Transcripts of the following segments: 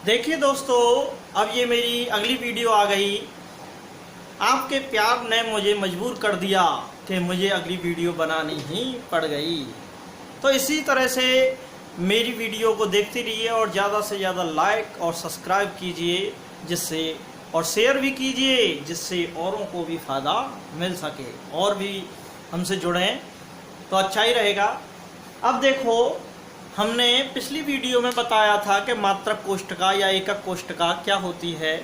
देखिए दोस्तों, अब ये मेरी अगली वीडियो आ गई। आपके प्यार ने मुझे मजबूर कर दिया कि मुझे अगली वीडियो बनानी ही पड़ गई। तो इसी तरह से मेरी वीडियो को देखते रहिए और ज़्यादा से ज़्यादा लाइक और सब्सक्राइब कीजिए, जिससे और शेयर भी कीजिए, जिससे औरों को भी फ़ायदा मिल सके और भी हमसे जुड़ें तो अच्छा ही रहेगा। अब देखो, हमने पिछली वीडियो में बताया था कि मात्रक कोष्ठका या एकक कोष्ठका क्या होती है,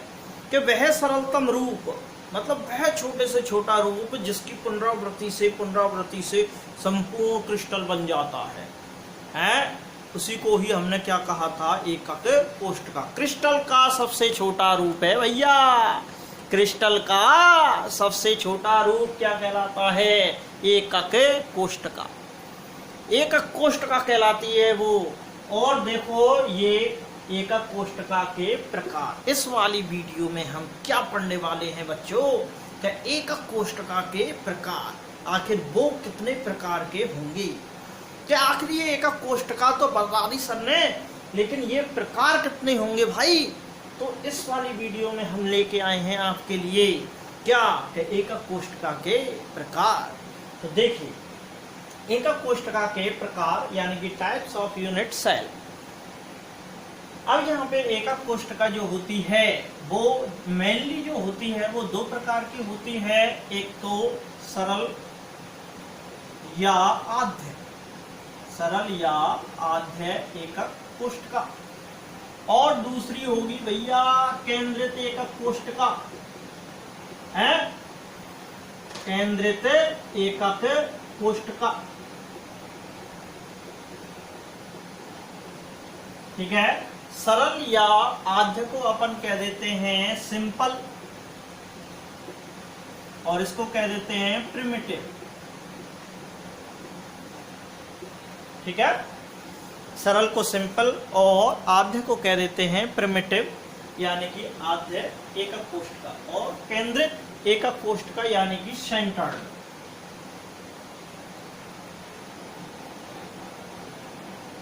कि वह सरलतम रूप, मतलब वह छोटे से छोटा रूप जिसकी पुनरावृत्ति से संपूर्ण क्रिस्टल बन जाता है उसी को ही हमने क्या कहा था, एकक कोष्ठका। क्रिस्टल का सबसे छोटा रूप है भैया, क्रिस्टल का सबसे छोटा रूप क्या कहलाता है, एकक कोष्ठका। एकक कोष्ठका कहलाती है वो। और देखो, ये एकक कोष्ठका के प्रकार, इस वाली वीडियो में हम क्या पढ़ने वाले हैं बच्चों, कि एकक कोष्ठका के प्रकार, आखिर वो कितने प्रकार के होंगे। क्या आखिर ये एकक कोष्ठका तो बता दी सर ने, लेकिन ये प्रकार कितने होंगे भाई। तो इस वाली वीडियो में हम लेके आए हैं आपके लिए क्या, कि एकक कोष्ठका के प्रकार। तो देखिए, एकक कोष्ठका के प्रकार यानी कि टाइप्स ऑफ यूनिट सेल। अब यहाँ पे एकक कोष्ठका जो होती है वो मेनली जो होती है वो दो प्रकार की होती है। एक तो सरल या आद्य, सरल या आद्य एकक कोष्ठका, और दूसरी होगी भैया केंद्रित एकक कोष्ठका है, केंद्रित एकक कोष्ठका। ठीक है, सरल या आद्य को अपन कह देते हैं सिंपल, और इसको कह देते हैं प्रिमिटिव। ठीक है, सरल को सिंपल और आद्य को कह देते हैं प्रिमिटिव, यानी कि आद्य एकक कोष्ठका, और केंद्रित एकक कोष्ठका यानी कि centred.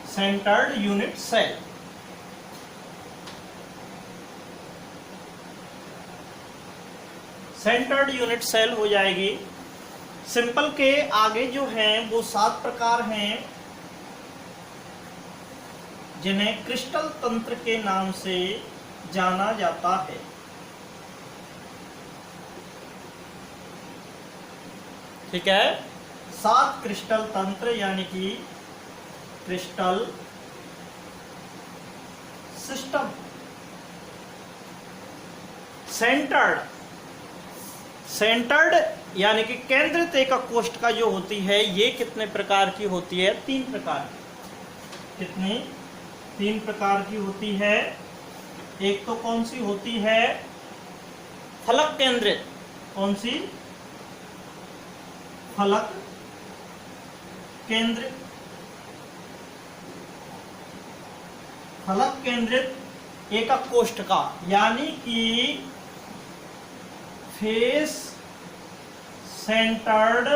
Centred unit cell. Centred unit cell हो जाएगी। सिंपल के आगे जो हैं वो 7 प्रकार हैं, जिन्हें क्रिस्टल तंत्र के नाम से जाना जाता है। ठीक है, 7 क्रिस्टल तंत्र यानी कि क्रिस्टल सिस्टम। सेंटर्ड, सेंटर्ड यानी कि केंद्रित एकक कोष्ठका जो होती है ये कितने प्रकार की होती है, 3 प्रकार की। कितनी? 3 प्रकार की होती है। एक तो कौन सी होती है, फलक केंद्रित। कौन सी? फलक केंद्रित। फलक केंद्रित एकक कोष्ठका यानी कि फेस सेंटर्ड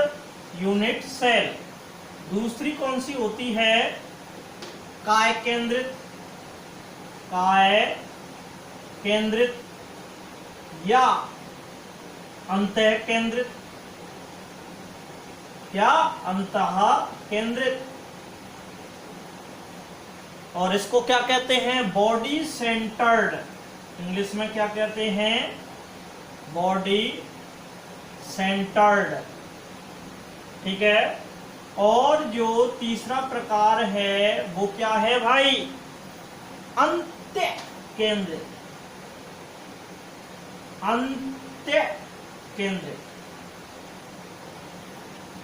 यूनिट सेल। दूसरी कौन सी होती है, काय केंद्रित, काय केंद्रित या अंतः केंद्रित, या अंतः केंद्रित। और इसको क्या कहते हैं, बॉडी सेंटर्ड। इंग्लिश में क्या कहते हैं, बॉडी सेंटर्ड। ठीक है, और जो तीसरा प्रकार है वो क्या है भाई, अंत्य केंद्रित। अंत्य केंद्रित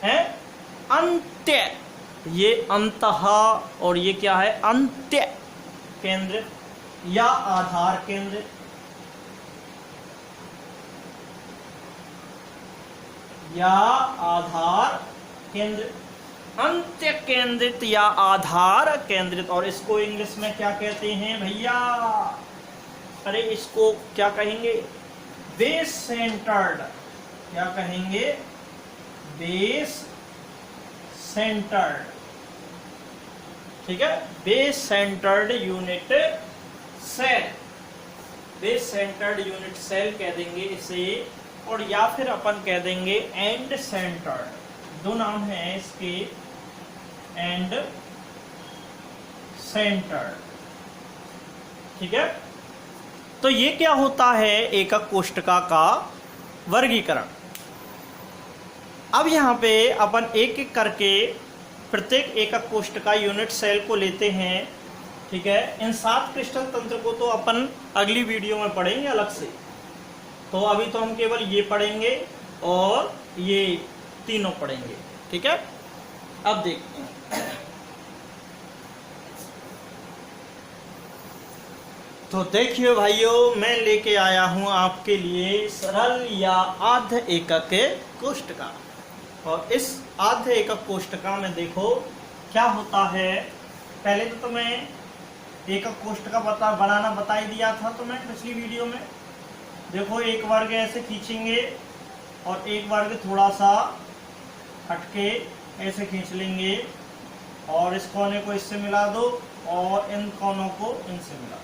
है, अंत्य, ये अंतः और ये क्या है, अंत्य केंद्रित या आधार केंद्रित। या आधार केंद्रित, अंत्य केंद्रित या आधार केंद्रित। और इसको इंग्लिश में क्या कहते हैं भैया, अरे इसको क्या कहेंगे, बेस सेंटर्ड। क्या कहेंगे, बेस सेंटर्ड। ठीक है, base centred unit cell. Base centred unit cell कह देंगे इसे, और या फिर अपन कह देंगे एंड सेंटर्ड। दो नाम हैं इसके, एंड सेंटर्ड। ठीक है, तो ये क्या होता है, एकक कोष्ठका का वर्गीकरण। अब यहाँ पे अपन एक एक करके प्रत्येक एकक कोष्ठका यूनिट सेल को लेते हैं। ठीक है, इन 7 क्रिस्टल तंत्र को तो अपन अगली वीडियो में पढ़ेंगे अलग से, तो अभी तो हम केवल ये पढ़ेंगे और ये तीनों पढ़ेंगे। ठीक है, अब देखते हैं। तो देखिए भाइयों, मैं लेके आया हूं आपके लिए सरल या आध एकक कोष्ठका, और इस आध एकक कोष्ठका में देखो क्या होता है। पहले तो मैं एकक कोष्ठका बनाना बता ही दिया था तो मैं पिछली वीडियो में। देखो, एक वर्ग ऐसे खींचेंगे और एक वर्ग थोड़ा सा हटके ऐसे खींच लेंगे, और इस कोने को इससे मिला दो और इन कोनों को इनसे मिला दो,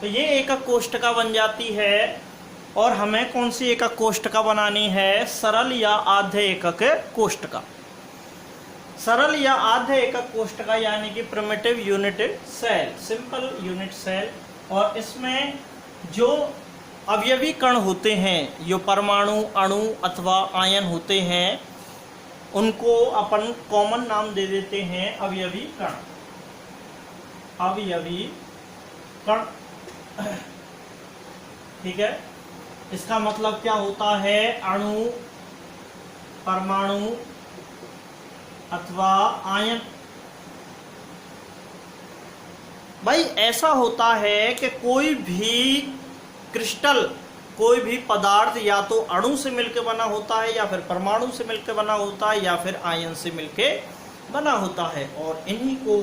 तो ये एकक कोष्ठका बन जाती है। और हमें कौन सी एकक कोष्ठका बनानी है, सरल या आधे एकक कोष्ठका। सरल या आधे एकक कोष्ठका यानी कि primitive unit cell, simple unit cell. और इसमें जो अवयवी कण होते हैं, जो परमाणु, अणु अथवा आयन होते हैं, उनको अपन कॉमन नाम दे देते हैं अवयवी कण। अवयवी कण, ठीक है, इसका मतलब क्या होता है, अणु, परमाणु अथवा आयन। भाई ऐसा होता है कि कोई भी क्रिस्टल, कोई भी पदार्थ या तो अणु से मिलकर बना होता है, या फिर परमाणु से मिलकर बना होता है, या फिर आयन से मिलकर बना होता है, और इन्हीं को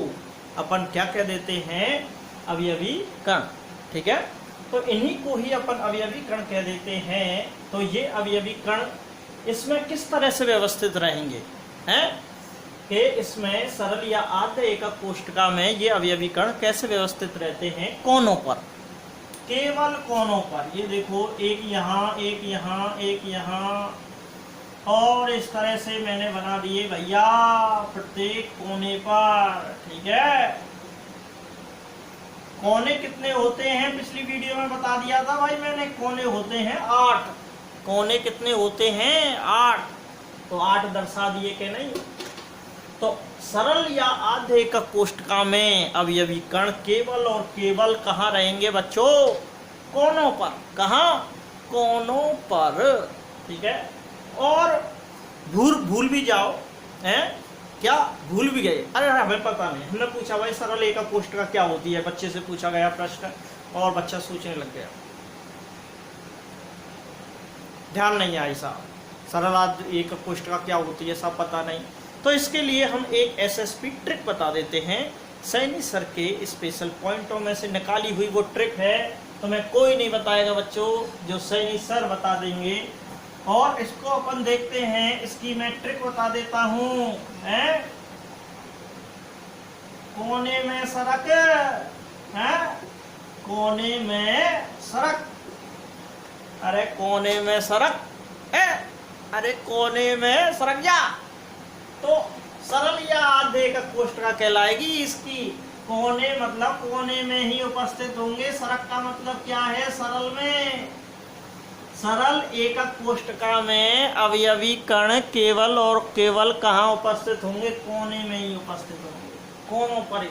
अपन क्या कह देते हैं, अवयवी कण। ठीक है, तो इन्हीं को ही अपन अवयवी कण कह देते हैं। तो ये अवयवी कण इसमें किस तरह से व्यवस्थित रहेंगे, हैं कि इसमें सरल या आधे एकक कोष्ठका में ये अवयवी कण कैसे व्यवस्थित रहते हैं, कोनों पर, केवल कोनों पर। ये देखो, एक यहाँ, एक यहाँ, एक यहाँ, और इस तरह से मैंने बना दिए भैया प्रत्येक कोने पर। ठीक है, कोने कितने होते हैं पिछली वीडियो में बता दिया था भाई मैंने, कोने होते हैं 8। कोने कितने होते हैं, 8। तो 8 दर्शा दिए कि नहीं। तो सरल या आधे एकक कोष्ठका में अवयवी कण केवल और केवल कहाँ रहेंगे बच्चों, कोनों पर। कहाँ, कोनों पर। ठीक है, और भूल भी जाओ, हैं क्या भूल भी गए, अरे हमें पता नहीं, हमने पूछा भाई सरल एकक कोष्ठका क्या होती है, बच्चे से पूछा गया प्रश्न और बच्चा सोचने लग गया, ध्यान नहीं आया साहब, सरल एकक कोष्ठका क्या होती है सब पता नहीं। तो इसके लिए हम एक एसएसपी ट्रिक बता देते हैं, सैनी सर के स्पेशल पॉइंटों में से निकाली हुई वो ट्रिक है, तुम्हें कोई नहीं बताएगा बच्चों, जो सैनी सर बता देंगे। और इसको अपन देखते हैं, इसकी मैं ट्रिक बता देता हूँ, हैं कोने में सरक, हैं कोने में सरक, अरे कोने में सरक, अरे कोने में सरक जा। तो सरल या आधे एकक कोष्ठका कहलाएगी इसकी। कोने मतलब कोने में ही उपस्थित होंगे, सरक का मतलब क्या है, सरल में। सरल एकक कोष्ठका में अवयवी कण केवल और केवल कहाँ उपस्थित होंगे, कोने में ही उपस्थित होंगे, कोनों पर।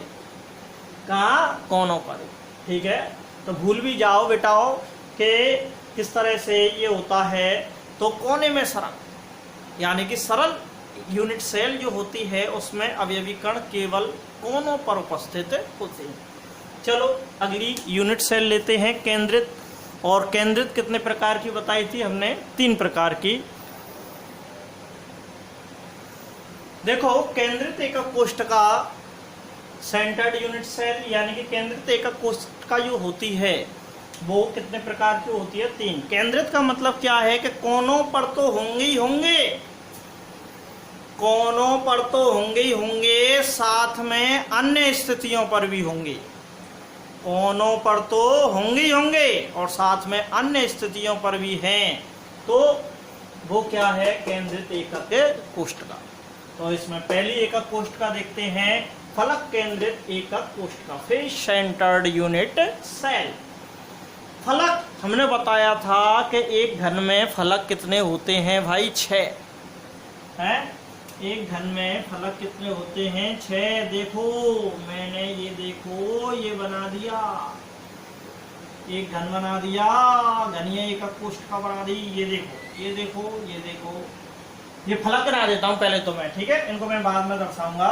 कहाँ, कोनों पर। ठीक है, तो भूल भी जाओ बेटाओ कि किस तरह से ये होता है। तो कोने में सरक, यानी कि सरल यूनिट सेल जो होती है उसमें अवयवी कण केवल कोनों पर उपस्थित होते हैं। चलो अगली यूनिट सेल लेते हैं, केंद्रित। और केंद्रित कितने प्रकार की बताई थी हमने, 3 प्रकार की। देखो, केंद्रित एकक कोष्ठका, सेंटर्ड यूनिट सेल, यानी कि केंद्रित एकक कोष्ठका जो होती है वो कितने प्रकार की होती है, 3। केंद्रित का मतलब क्या है कि कोनों पर तो होंगे ही होंगे, कोनों पर तो होंगे ही होंगे, साथ में अन्य स्थितियों पर भी होंगे। कोनों पर तो होंगे ही होंगे और साथ में अन्य स्थितियों पर भी हैं, तो वो क्या है, केंद्रित एकक कोष्ठक। तो इसमें पहली एकक कोष्ठक देखते हैं, फलक केंद्रित एकक कोष्ठक, फेस सेंटर्ड यूनिट सेल। फलक हमने बताया था कि एक घन में फलक कितने होते हैं भाई, 6 है। एक घन में फलक कितने होते हैं, 6। देखो मैंने ये देखो ये बना दिया, एक घन बना दिया, घनीय एकक कोष्ठक बना दी। ये देखो ये देखो ये देखो, ये फलक बना देता हूं पहले तो मैं, ठीक है, इनको मैं बाद में दर्शाऊंगा।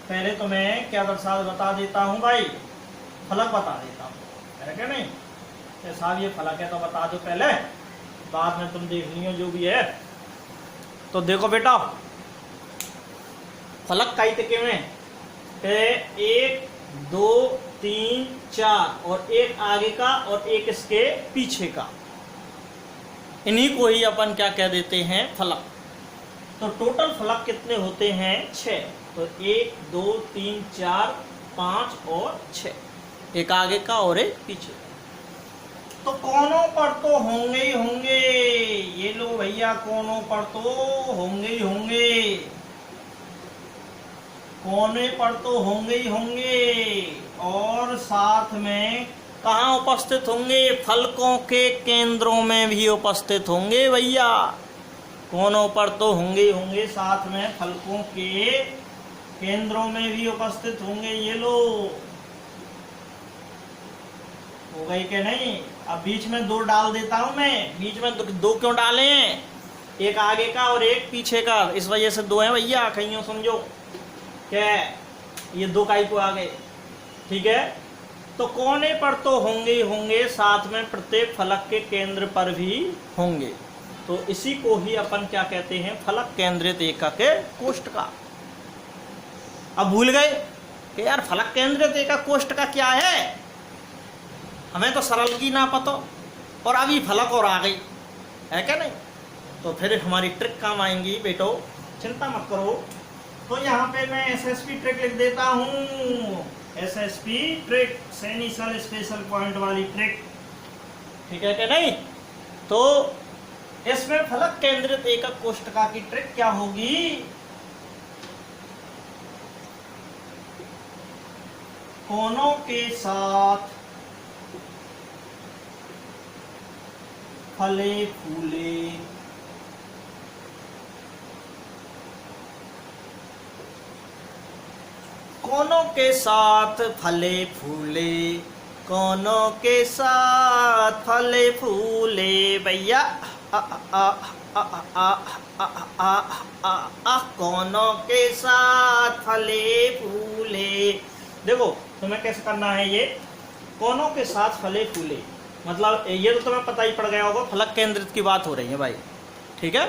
पहले तो मैं क्या बता देता हूं भाई, फलक बता देता हूं, है क्या नहीं। साहब ये फलक है तो बता दो पहले, बाद में तुम देख लियो जो भी है। तो देखो बेटा, फलक कई तरीके में, 1 2 3 4 और एक आगे का और एक इसके पीछे का, इन्हीं को ही अपन क्या कह देते हैं, फलक। तो टोटल फलक कितने होते हैं, 6। तो 1 2 3 4 5 और 6, एक आगे का और एक पीछे। तो कोनों पर तो होंगे ही होंगे, ये लो भैया, कोनों पर तो होंगे ही होंगे, कोने पर तो होंगे ही होंगे और साथ में कहाँ उपस्थित होंगे, फलकों के केंद्रों में भी उपस्थित होंगे भैया। कोनों पर तो होंगे ही होंगे, साथ में फलकों के केंद्रों में भी उपस्थित होंगे। ये लो, हो गई कि नहीं। अब बीच में 2 डाल देता हूं मैं, बीच में 2 क्यों डाले हैं, एक आगे का और एक पीछे का, इस वजह से 2 है भैया, कहीं समझो क्या, ये 2 काई को आ गए, ठीक है। तो कोने पर तो होंगे ही होंगे, साथ में प्रत्येक फलक के केंद्र पर भी होंगे। तो इसी को ही अपन क्या कहते हैं, फलक केंद्रित एकक कोष्ठक। अब भूल गए कि यार फलक केंद्रित एकक कोष्ठक क्या है, हमें तो सरल की ना पता, और अभी फलक और आ गई, है क्या नहीं। तो फिर हमारी ट्रिक काम आएंगी बेटो, चिंता मत करो। तो यहाँ पे मैं एसएसपी ट्रिक लिख देता हूँ, एसएसपी ट्रिक, सैनी सल स्पेशल पॉइंट वाली ट्रिक, ठीक है क्या नहीं। तो इसमें फलक केंद्रित एकक कोष्ठक की ट्रिक क्या होगी, कोनों के साथ फले फूले कोनों के साथ फले फूले, कोनों के साथ फले फूले भैया, कोनों के साथ फले फूले। देखो तुम्हें कैसे करना है, ये कोनों के साथ फले फूले मतलब ये तो तुम्हें पता ही पड़ गया होगा, फलक केंद्रित की बात हो रही है भाई, ठीक है,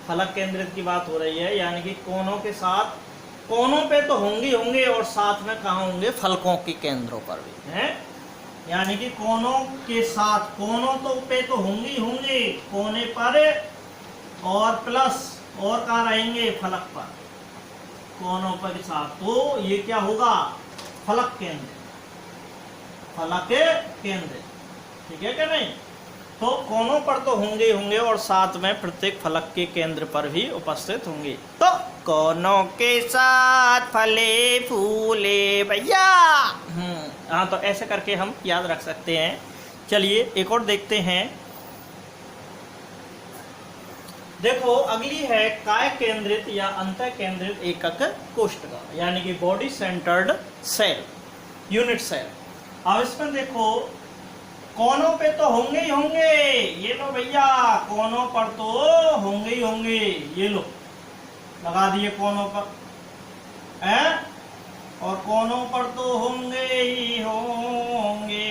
फलक केंद्रित की बात हो रही है, यानी कि कोनों के साथ, कोनों पे तो होंगे होंगे और साथ में कहाँ होंगे, फलकों के केंद्रों पर भी है, यानी कि कोनों के साथ, कोनों तो पे तो होंगे ही होंगे, कोने पर और प्लस और कहाँ रहेंगे, फलक पर, कोनों पर के साथ, तो ये क्या होगा, फलक केंद्र, फलक केंद्र, ठीक है क्या नहीं। तो कोनों पर तो होंगे होंगे और साथ में प्रत्येक फलक के केंद्र पर भी उपस्थित होंगे। तो कोनों के साथ फले फूले भैया, हाँ, तो ऐसे करके हम याद रख सकते हैं। चलिए एक और देखते हैं। देखो अगली है काय केंद्रित या अंतः केंद्रित एकक कोष्ठक, यानी कि body centred cell, unit cell. अब इसमें देखो कोनों पे तो होंगे ही होंगे, ये लो भैया, कोनों पर तो होंगे ही होंगे, ये लो लगा दिए कोनों पर, हैं, और कोनों पर तो होंगे ही होंगे,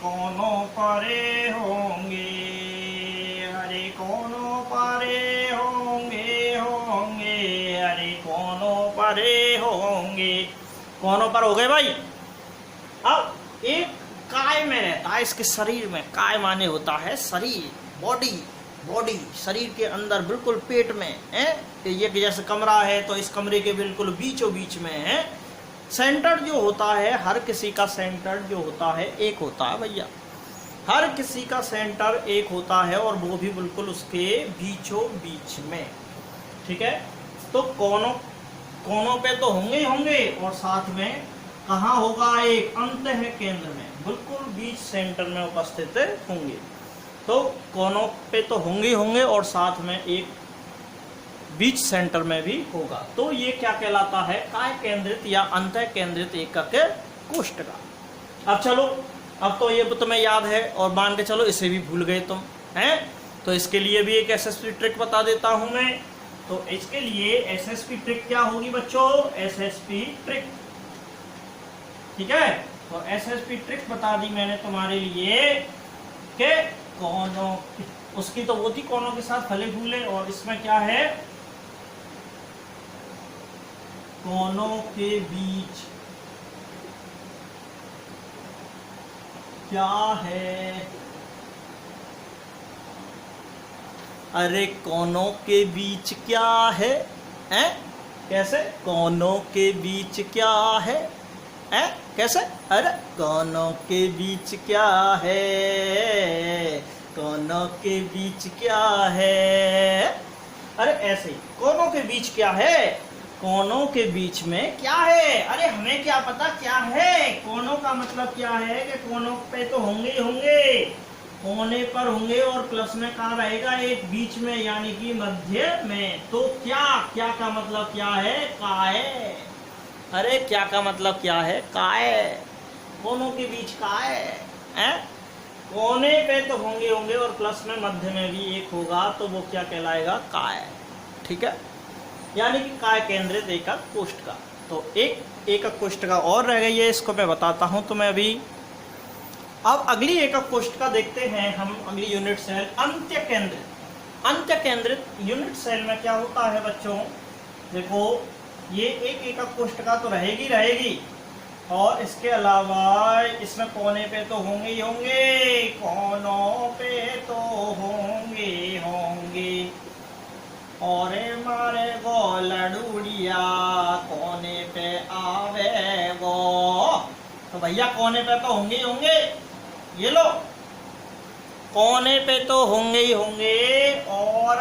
कोनों पर होंगे, अरे कोनों पर होंगे होंगे, अरे कोनों पर होंगे, कोनों पर हो गए भाई। अब एक काय में रहता है, इसके शरीर में, काय माने होता है शरीर, बॉडी, बॉडी शरीर के अंदर बिल्कुल पेट में है, ये जैसे कमरा है तो इस कमरे के बिल्कुल बीचों बीच में है सेंटर जो होता है, हर किसी का सेंटर जो होता है एक होता है भैया, हर किसी का सेंटर एक होता है और वो भी बिल्कुल उसके बीचों बीच में। ठीक है, तो कोनों पे तो होंगे ही होंगे और साथ में कहाँ होगा, एक अंत है केंद्र में, बिल्कुल बीच सेंटर में उपस्थित होंगे। तो कोनों पे तो होंगे ही होंगे और साथ में एक बीच सेंटर में भी होगा। तो ये क्या कहलाता है, काय केंद्रित या अंत केंद्रित एकक कोष्ठक। अब चलो, अब तो ये तुम्हें याद है और मान के चलो इसे भी भूल गए तुम हैं, तो इसके लिए भी एक एसएसपी ट्रिक बता देता हूं मैं। तो इसके लिए एसएसपी ट्रिक क्या होगी बच्चों, एसएसपी ट्रिक। ठीक है, तो एसएसपी ट्रिक बता दी मैंने तुम्हारे लिए कि कोनों, उसकी तो वो थी कोनों के साथ फले फूले, और इसमें क्या है, कोनों के बीच क्या है, अरे कोनों के बीच क्या है, हैं? कैसे, कोनों के बीच क्या है, हैं? कैसे, अरे कोनों के बीच क्या है, कोनों के बीच क्या है, अरे ऐसे ही, कोनों के बीच क्या है, कोनों के बीच में क्या है, अरे हमें क्या पता क्या है, कोनों का मतलब क्या है कि कोनों पे तो होंगे ही होंगे, कोने पर होंगे और प्लस में कहाँ रहेगा, एक बीच में यानी कि मध्य में। तो क्या, क्या का मतलब क्या है, काय। अरे क्या का मतलब क्या है, काय, कोनों के बीच काय है, कोने पे तो होंगे होंगे और प्लस में मध्य में भी एक होगा, तो वो क्या कहलाएगा, काय। ठीक है, यानी कि काय केंद्रित एकक कोष्ठक। तो एक एकक कोष्ठक और रह गई है, इसको मैं बताता हूं तुम्हें अभी। अब अगली एकक कोष्ठक देखते हैं हम, अगली यूनिट सेल अंत्य केंद्रित। अंत्य केंद्रित यूनिट सेल में क्या होता है बच्चों, देखो ये एक एकक कोष्ठक तो रहेगी, और इसके अलावा इसमें कोने पे तो होंगे ही होंगे, कोनों पे तो होंगे, और मारे गो लडूड़िया कोने पे आवे गो। तो भैया कोने पे तो होंगे ही होंगे, ये लो, कोने पे तो होंगे ही होंगे और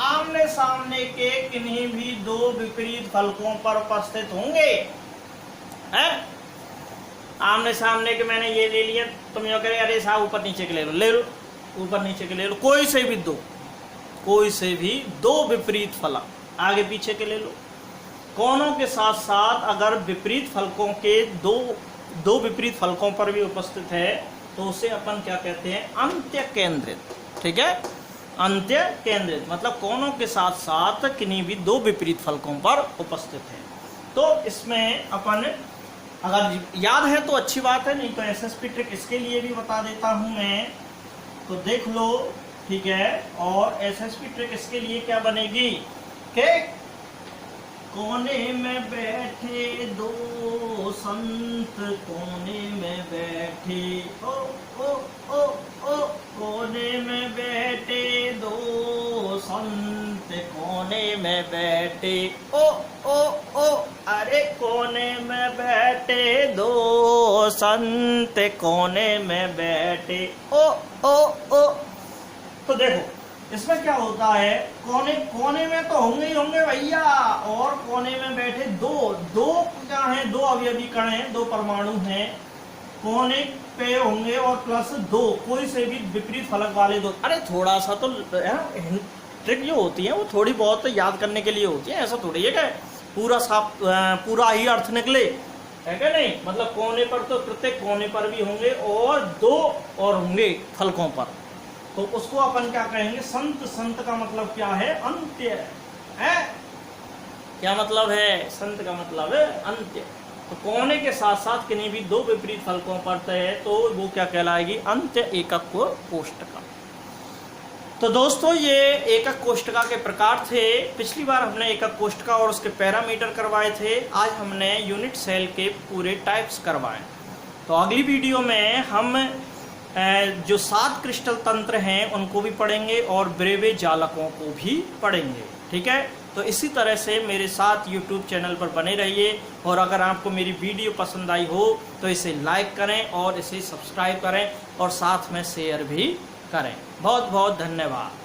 आमने सामने के किन्हीं भी दो विपरीत फलकों पर उपस्थित होंगे, हैं? आमने सामने के मैंने ये ले लिया, तुम यो करे अरे साहब ऊपर नीचे के ले लो, ऊपर नीचे के ले लो, कोई से भी दो विपरीत फलक आगे पीछे के ले लो। कोनों के साथ साथ अगर विपरीत फलकों के दो विपरीत फलकों पर भी उपस्थित है तो उसे अपन क्या कहते हैं, अंत्य केंद्रित। ठीक है, अंत्य केंद्रित मतलब कोनों के साथ साथ किन्हीं भी दो विपरीत फलकों पर उपस्थित है। तो इसमें अपन अगर याद है तो अच्छी बात है, नहीं तो एसएसपी ट्रिक इसके लिए भी बता देता हूं मैं, तो देख लो। ठीक है, और एसएसपी ट्रिक इसके लिए क्या बनेगी कि कोने में बैठे दो संत, कोने में बैठे ओ ओ ओ ओ, कोने में बैठे दो संत, कोने में बैठे ओ ओ ओ, अरे कोने में बैठे दो संत, कोने में बैठे ओ ओ ओ। तो देखो इसमें क्या होता है, कोने में तो होंगे ही होंगे भैया, और कोने में बैठे दो क्या है, दो अवयवी कण हैं, दो परमाणु हैं, कोने पे होंगे और प्लस दो कोई से भी विपरीत फलक वाले दो। अरे थोड़ा सा तो ट्रिक जो होती है वो थोड़ी बहुत याद करने के लिए होती है, ऐसा थोड़ी है क्या पूरा ही अर्थ निकले, है क्या नहीं। मतलब कोने पर तो प्रत्येक कोने पर भी होंगे और दो और होंगे फलकों पर, तो उसको अपन क्या कहेंगे, संत। संत का मतलब क्या है, अंत्य है। क्या मतलब है, संत का मतलब है अंत्य। तो कोने के साथ साथ किन्हीं भी दो विपरीत फलकों पर है तो वो क्या कहलाएगी, अंत्य एकक कोष्ठक। तो दोस्तों ये एकक कोष्ठक के प्रकार थे। पिछली बार हमने एकक कोष्ठक और उसके पैरामीटर करवाए थे, आज हमने यूनिट सेल के पूरे टाइप्स करवाए। तो अगली वीडियो में हम जो 7 क्रिस्टल तंत्र हैं उनको भी पढ़ेंगे और ब्रेवे जालकों को भी पढ़ेंगे। ठीक है, तो इसी तरह से मेरे साथ YouTube चैनल पर बने रहिए, और अगर आपको मेरी वीडियो पसंद आई हो तो इसे लाइक करें और इसे सब्सक्राइब करें और साथ में शेयर भी करें। बहुत बहुत धन्यवाद।